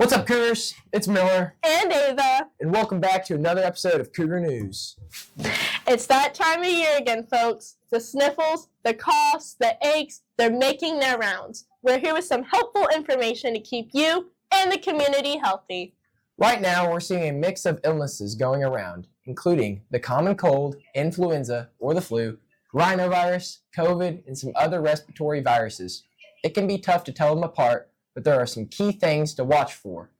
What's up, Cougars? It's Miller. And Ava. And welcome back to another episode of Cougar News. It's that time of year again, folks. The sniffles, the coughs, the aches, they're making their rounds. We're here with some helpful information to keep you and the community healthy. Right now, we're seeing a mix of illnesses going around, including the common cold, influenza, or the flu, rhinovirus, COVID, and some other respiratory viruses. It can be tough to tell them apart, but there are some key things to watch for.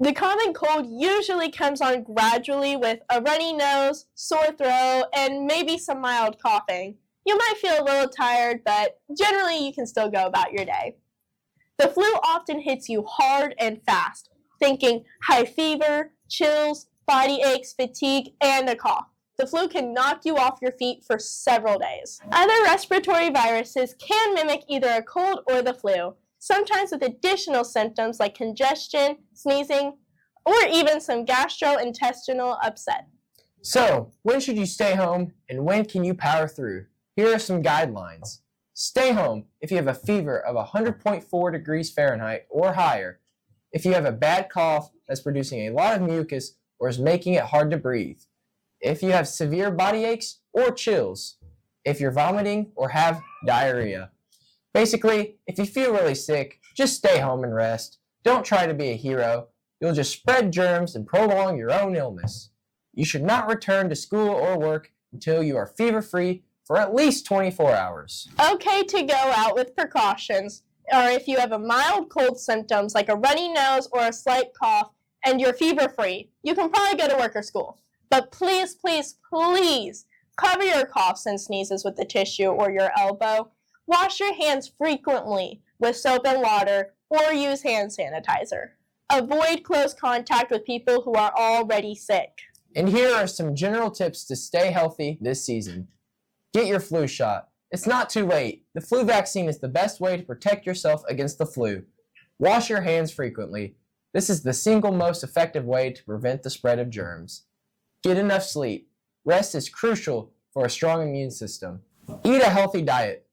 The common cold usually comes on gradually with a runny nose, sore throat, and maybe some mild coughing. You might feel a little tired, but generally you can still go about your day. The flu often hits you hard and fast, thinking high fever, chills, body aches, fatigue, and a cough. The flu can knock you off your feet for several days. Other respiratory viruses can mimic either a cold or the flu, sometimes with additional symptoms like congestion, sneezing, or even some gastrointestinal upset. So, when should you stay home and when can you power through? Here are some guidelines. Stay home if you have a fever of 100.4 degrees Fahrenheit or higher, if you have a bad cough that's producing a lot of mucus or is making it hard to breathe, if you have severe body aches or chills, if you're vomiting or have diarrhea. Basically, if you feel really sick, just stay home and rest. Don't try to be a hero. You'll just spread germs and prolong your own illness. You should not return to school or work until you are fever-free for at least 24 hours. Okay to go out with precautions, or if you have a mild cold symptoms like a runny nose or a slight cough and you're fever-free, you can probably go to work or school. But please, please, please cover your coughs and sneezes with a tissue or your elbow. Wash your hands frequently with soap and water or use hand sanitizer. Avoid close contact with people who are already sick. And here are some general tips to stay healthy this season. Get your flu shot. It's not too late. The flu vaccine is the best way to protect yourself against the flu. Wash your hands frequently. This is the single most effective way to prevent the spread of germs. Get enough sleep. Rest is crucial for a strong immune system. Eat a healthy diet.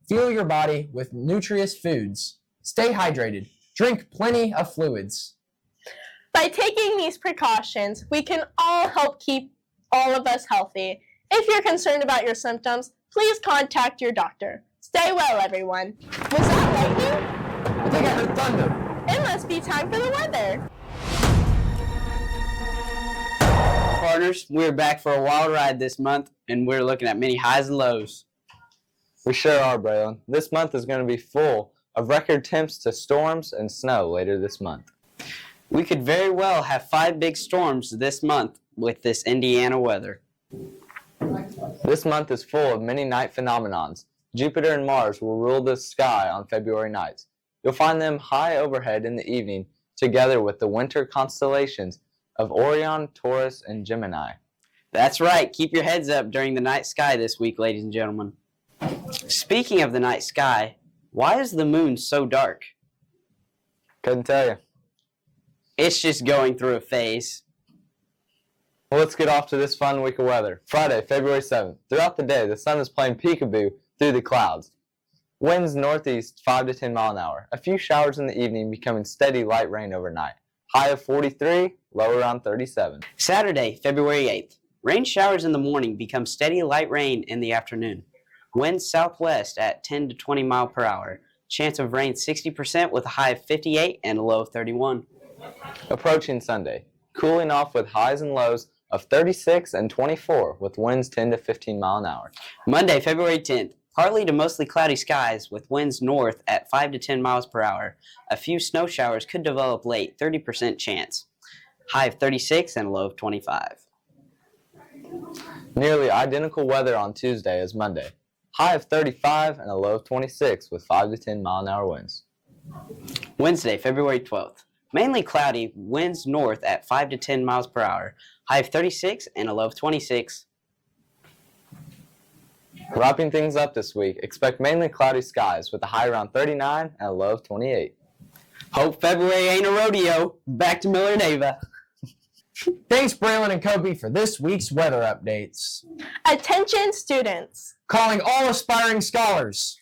Fuel your body with nutritious foods. Stay hydrated. Drink plenty of fluids. By taking these precautions, we can all help keep all of us healthy. If you're concerned about your symptoms, please contact your doctor. Stay well, everyone. Was that lightning? I think I heard thunder. It must be time for the weather. Partners, we're back for a wild ride this month, and we're looking at many highs and lows. We sure are, Braylon. This month is going to be full of record temps to storms and snow later this month. We could very well have 5 big storms this month with this Indiana weather. This month is full of many night phenomenons. Jupiter and Mars will rule the sky on February nights. You'll find them high overhead in the evening, together with the winter constellations of Orion, Taurus, and Gemini. That's right. Keep your heads up during the night sky this week, ladies and gentlemen. Speaking of the night sky, why is the moon so dark? Couldn't tell you. It's just going through a phase. Well, let's get off to this fun week of weather. Friday, February 7th. Throughout the day, the sun is playing peekaboo through the clouds. Winds northeast 5 to 10 miles an hour. A few showers in the evening, becoming steady light rain overnight. High of 43, low around 37. Saturday, February 8th. Rain showers in the morning become steady light rain in the afternoon. Winds southwest at 10 to 20 miles per hour. Chance of rain 60% with a high of 58 and a low of 31. Approaching Sunday. Cooling off with highs and lows of 36 and 24 with winds 10 to 15 miles an hour. Monday, February 10th. Partly to mostly cloudy skies with winds north at 5 to 10 miles per hour. A few snow showers could develop late, 30% chance. High of 36 and a low of 25. Nearly identical weather on Tuesday as Monday. High of 35 and a low of 26 with 5 to 10 mile an hour winds. Wednesday, February 12th. Mainly cloudy, winds north at 5 to 10 miles per hour. High of 36 and a low of 26. Wrapping things up this week, expect mainly cloudy skies with a high around 39 and a low of 28. Hope February ain't a rodeo. Back to Miller and Ava. Thanks, Braylon and Kobe, for this week's weather updates. Attention, students. Calling all aspiring scholars.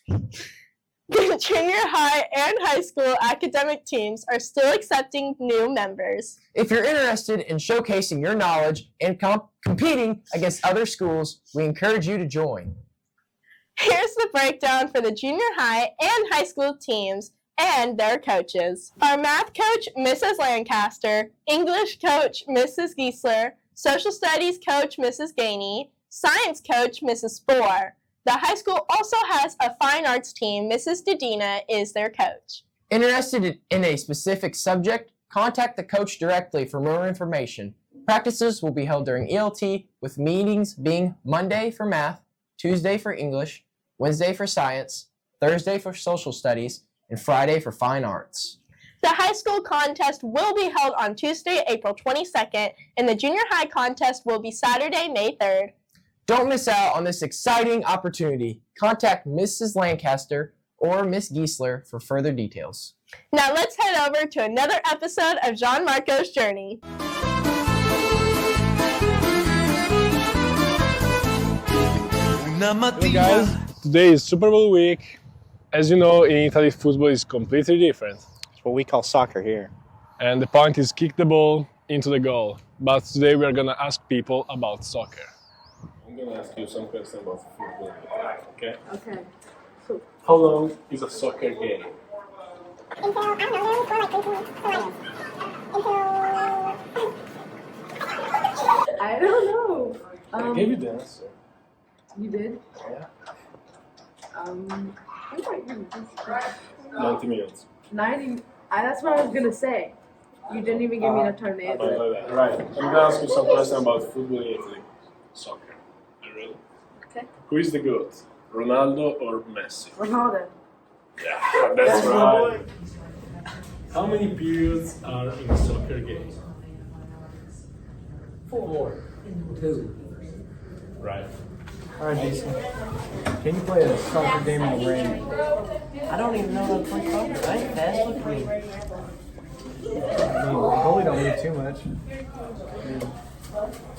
The junior high and high school academic teams are still accepting new members. If you're interested in showcasing your knowledge and competing against other schools, we encourage you to join. Here's the breakdown for the junior high and high school teams and their coaches. Our math coach, Mrs. Lancaster, English coach, Mrs. Giesler, social studies coach, Mrs. Gainey, science coach, Mrs. Spohr. The high school also has a fine arts team. Mrs. Dedina is their coach. Interested in a specific subject? Contact the coach directly for more information. Practices will be held during ELT, with meetings being Monday for math, Tuesday for English, Wednesday for science, Thursday for social studies, and Friday for fine arts. The high school contest will be held on Tuesday, April 22nd, and the junior high contest will be Saturday, May 3rd. Don't miss out on this exciting opportunity. Contact Mrs. Lancaster or Miss Giesler for further details. Now let's head over to another episode of Gianmarco's Journey. Hey guys, today is Super Bowl week. As you know, in Italy, football is completely different. It's what we call soccer here. And the point is kick the ball into the goal. But today we are going to ask people about soccer. I'm going to ask you some questions about football. Okay? Okay. How long is a soccer game? I don't know. I gave you the answer. You did? Yeah. I thought you just 90 minutes. 90. That's what I was gonna say. You didn't even give me enough time to answer. Right. I'm going to ask you some questions about football in Italy. Soccer. Are you ready? Okay. Who is the GOAT? Ronaldo or Messi? Ronaldo. Yeah, that's right. How many periods are in a soccer game? 4. 2. Right. Alright, Jason. Can you play a soccer game in the rain? I don't even know how to play soccer. I ain't fast. Look at me. I mean, goalie don't need too much.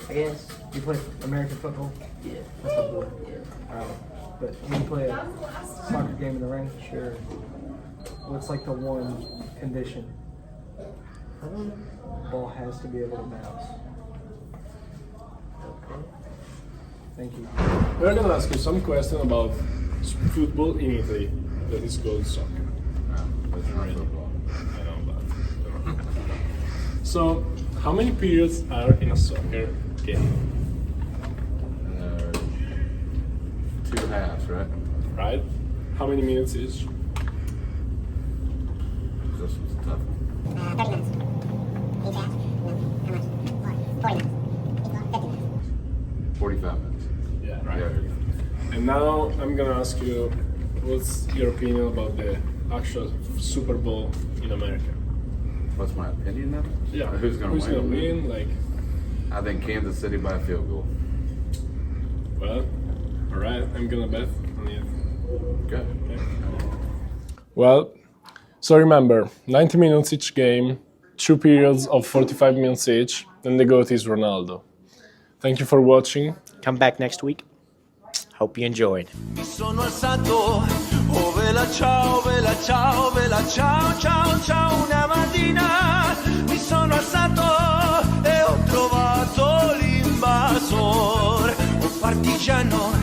I guess. You play American football? Yeah. That's not good. Alright. But when you play a soccer game in the rain? Sure. What's like the one condition? Ball has to be able to bounce. Thank you. We're going to ask you some questions about football in Italy that is called soccer. I know that. So, how many periods are in a soccer game? 2 halves, right? Right? How many minutes each? This was tough. 30 minutes. Each half? No. How much? 40 minutes. 45 minutes. Yeah, right. Yeah. And now I'm gonna ask you, what's your opinion about the actual Super Bowl in America? What's my opinion of it? Yeah. Who's gonna win? Like, I think Kansas City by a field goal. well, all right. I'm gonna bet on it. Good. Okay. Well, so remember, 90 minutes each game, 2 periods of 45 minutes each, and the GOAT is Ronaldo. Thank you for watching. Come back next week. Hope you enjoyed. Mi sono alzato, oh vela ciao, vela ciao, vela ciao, ciao, ciao, una mattina mi sono alzato e ho trovato l'invasor, un partigiano,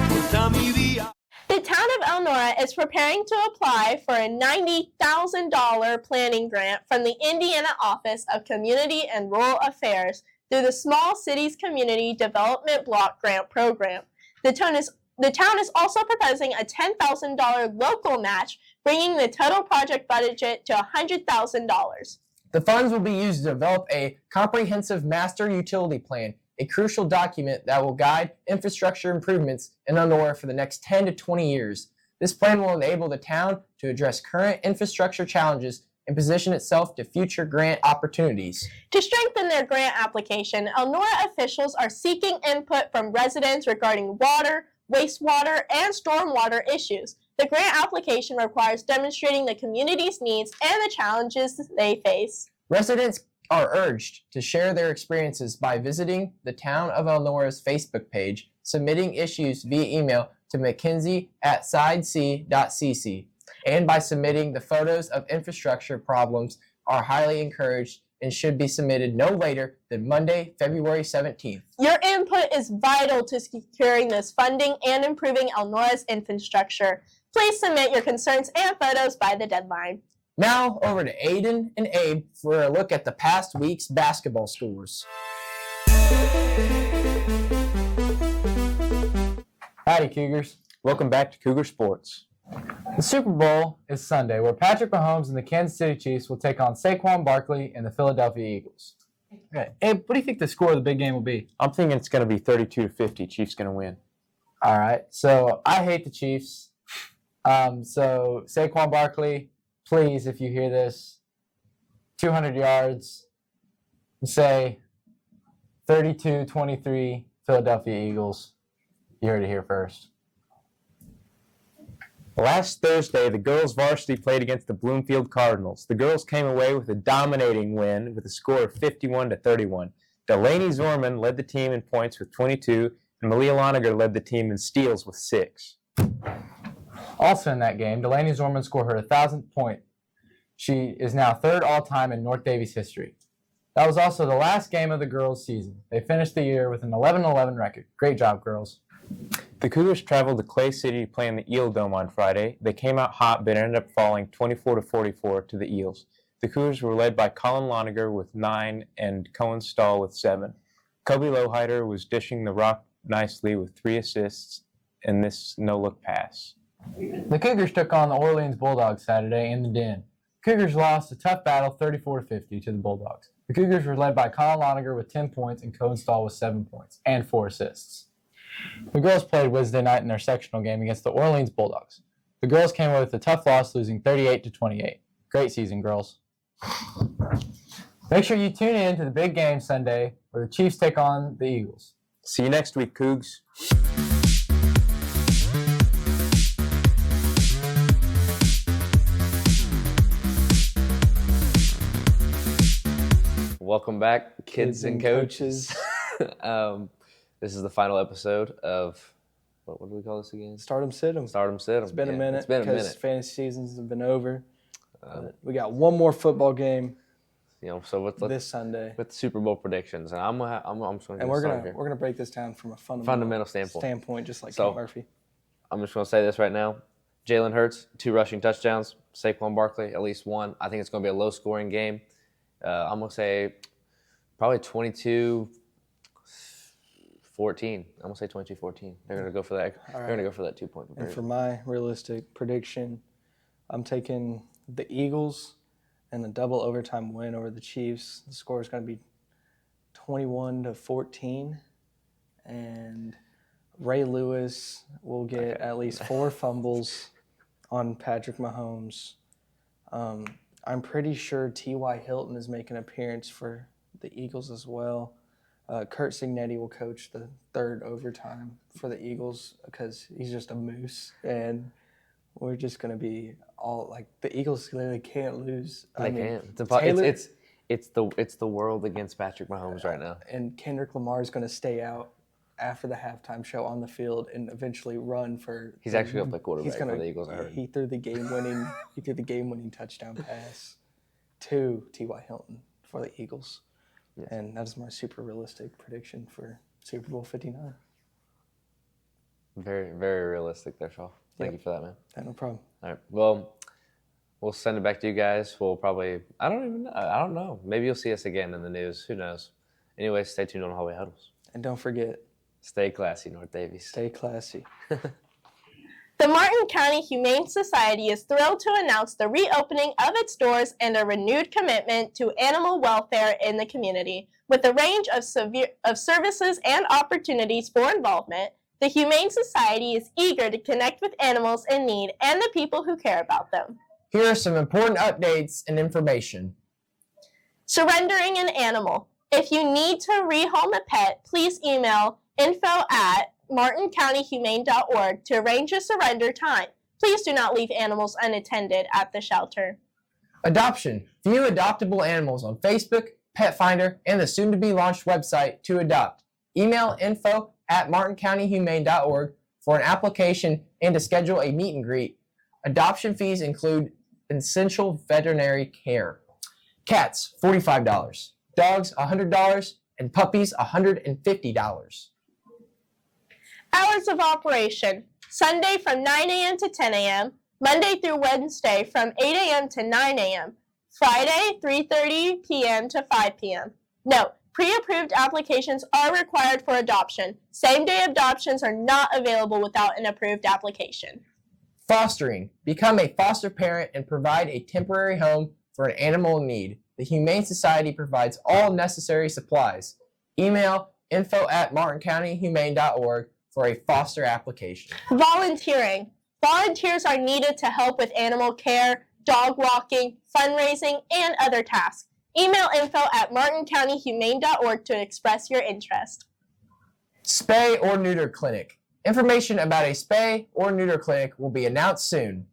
portami via. The town of Elnora is preparing to apply for a $90,000 planning grant from the Indiana Office of Community and Rural Affairs through the Small Cities Community Development Block Grant Program. The town is also proposing a $10,000 local match, bringing the total project budget to $100,000. The funds will be used to develop a comprehensive master utility plan, a crucial document that will guide infrastructure improvements in Elnora for the next 10 to 20 years. This plan will enable the town to address current infrastructure challenges and position itself to future grant opportunities. To strengthen their grant application, Elnora officials are seeking input from residents regarding water, wastewater, and stormwater issues. The grant application requires demonstrating the community's needs and the challenges they face. Residents are urged to share their experiences by visiting the Town of Elnora's Facebook page, submitting issues via email to mckinsey@sidec.cc. and by submitting the photos of infrastructure problems are highly encouraged and should be submitted no later than Monday, February 17th. Your input is vital to securing this funding and improving Elnora's infrastructure. Please submit your concerns and photos by the deadline. Now over to Aiden and Abe for a look at the past week's basketball scores. Howdy, Cougars. Welcome back to Cougar Sports. The Super Bowl is Sunday, where Patrick Mahomes and the Kansas City Chiefs will take on Saquon Barkley and the Philadelphia Eagles. Okay, Abe, what do you think the score of the big game will be? I'm thinking it's going to be 32-50. Chiefs going to win. All right, so I hate the Chiefs. So Saquon Barkley, please, if you hear this, 200 yards, say 32-23 Philadelphia Eagles. You heard it here first. Last Thursday, the girls' varsity played against the Bloomfield Cardinals. The girls came away with a dominating win with a score of 51-31. Delaney Zorman led the team in points with 22, and Malia Loniger led the team in steals with 6. Also in that game, Delaney Zorman scored her 1,000th point. She is now third all-time in North Daviess history. That was also the last game of the girls' season. They finished the year with an 11-11 record. Great job, girls. The Cougars traveled to Clay City to play in the Eel Dome on Friday. They came out hot but ended up falling 24-44 to the Eels. The Cougars were led by Colin Loniger with 9 and Cohen Stahl with 7. Kobe Loheider was dishing the rock nicely with 3 assists in this no-look pass. The Cougars took on the Orleans Bulldogs Saturday in the Den. Cougars lost a tough battle 34-50 to the Bulldogs. The Cougars were led by Colin Loniger with 10 points and Cohen Stahl with 7 points and 4 assists. The girls played Wednesday night in their sectional game against the Orleans Bulldogs. The girls came away with a tough loss, losing 38-28. Great season, girls. Make sure you tune in to the big game Sunday where the Chiefs take on the Eagles. See you next week, Cougs. Welcome back, kids and coaches. This is the final episode of, what do we call this again? Stardom Sit 'em. Stardom Sit 'em. It's been a minute. It's been a minute. Because fantasy seasons have been over. We got one more football game. So with this Sunday with the Super Bowl predictions, and I'm just going to. And we're gonna break this down from a fundamental standpoint, just like Ken Murphy. I'm just going to say this right now: Jalen Hurts, 2 rushing touchdowns. Saquon Barkley, at least 1. I think it's going to be a low-scoring game. I'm going to say probably 22-14. I'm going to say 22-14. They're going to go for that. They're going to go for that 2-point conversion. And for my realistic prediction, I'm taking the Eagles and a double overtime win over the Chiefs. The score is going to be 21-14, and Ray Lewis will get at least 4 fumbles on Patrick Mahomes. I'm pretty sure T.Y. Hilton is making an appearance for the Eagles as well. Kurt Signetti will coach the 3rd overtime for the Eagles because he's just a moose, and we're just going to be all like the Eagles clearly can't lose. They can't. It's the world against Patrick Mahomes right now. And Kendrick Lamar is going to stay out after the halftime show on the field and eventually run for. He's actually going to play quarterback for the Eagles. I heard. He threw the game-winning touchdown pass to T.Y. Hilton for the Eagles, and that is my super realistic prediction for Super Bowl 59. Very, very realistic there, Shaw. Thank you for that, man. Yeah, no problem. All right. Well, we'll send it back to you guys. We'll probably, I don't know. Maybe you'll see us again in the news. Who knows? Anyway, stay tuned on Hallway Huddles. And don't forget, stay classy, North Daviess. Stay classy. The Martin County Humane Society is thrilled to announce the reopening of its doors and a renewed commitment to animal welfare in the community. With a range of services and opportunities for involvement, the Humane Society is eager to connect with animals in need and the people who care about them. Here are some important updates and information. Surrendering an animal. If you need to rehome a pet, please email info@martincountyhumane.org to arrange a surrender time. Please do not leave animals unattended at the shelter. Adoption. View adoptable animals on Facebook, Pet Finder, and the soon-to-be-launched website to adopt. Email info@martincountyhumane.org for an application and to schedule a meet and greet. Adoption fees include essential veterinary care. Cats, $45. Dogs, $100. And puppies, $150. Hours of operation. Sunday from 9 a.m. to 10 a.m. Monday through Wednesday from 8 a.m. to 9 a.m. Friday, 3:30 p.m. to 5 p.m. Note, pre-approved applications are required for adoption. Same-day adoptions are not available without an approved application. Fostering. Become a foster parent and provide a temporary home for an animal in need. The Humane Society provides all necessary supplies. Email info@martincountyhumane.org for a foster application. Volunteering. Volunteers are needed to help with animal care, dog walking, fundraising, and other tasks. Email info@martincountyhumane.org to express your interest. Spay or neuter clinic. Information about a spay or neuter clinic will be announced soon.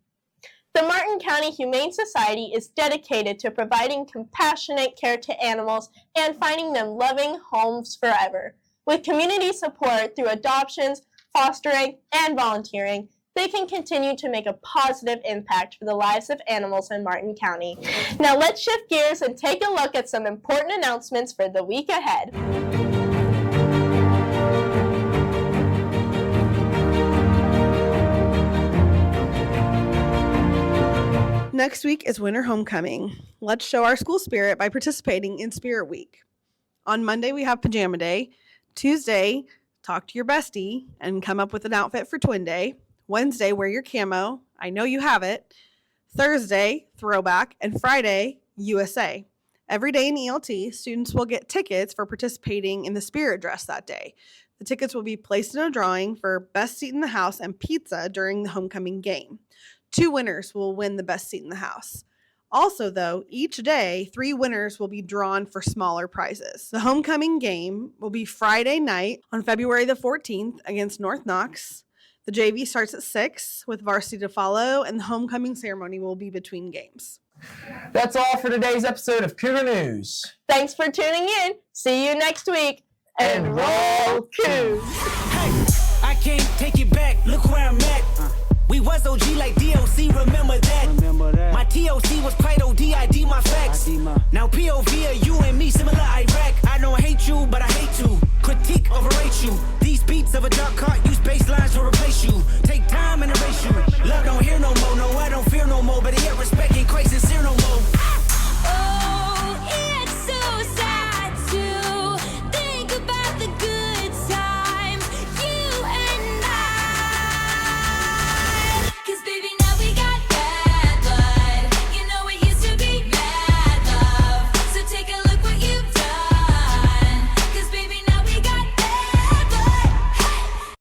The Martin County Humane Society is dedicated to providing compassionate care to animals and finding them loving homes forever. With community support through adoptions, fostering, and volunteering, they can continue to make a positive impact for the lives of animals in Martin County. Now let's shift gears and take a look at some important announcements for the week ahead. Next week is Winter Homecoming. Let's show our school spirit by participating in Spirit Week. On Monday, we have Pajama Day. Tuesday, talk to your bestie and come up with an outfit for Twin Day. Wednesday, wear your camo. I know you have it. Thursday, throwback. And Friday, USA. Every day in ELT, students will get tickets for participating in the spirit dress that day. The tickets will be placed in a drawing for best seat in the house and pizza during the homecoming game. 2 winners will win the best seat in the house. Also, though, each day, 3 winners will be drawn for smaller prizes. The homecoming game will be Friday night on February the 14th against North Knox. The JV starts at 6 with varsity to follow, and the homecoming ceremony will be between games. That's all for today's episode of Cougar News. Thanks for tuning in. See you next week. And roll Cougs! Hey, I can't take it back. Look where I'm at. We was OG like DOC, remember that? My TOC was quite OD, ID my facts. Now POV are you and me, similar Iraq. I don't hate you, but I hate to critique, overrate you. These beats of a dark cart use bass lines to replace you. Take time and erase you. Love don't hear no more, no I don't fear no more, but yet respect ain't quite sincere no more.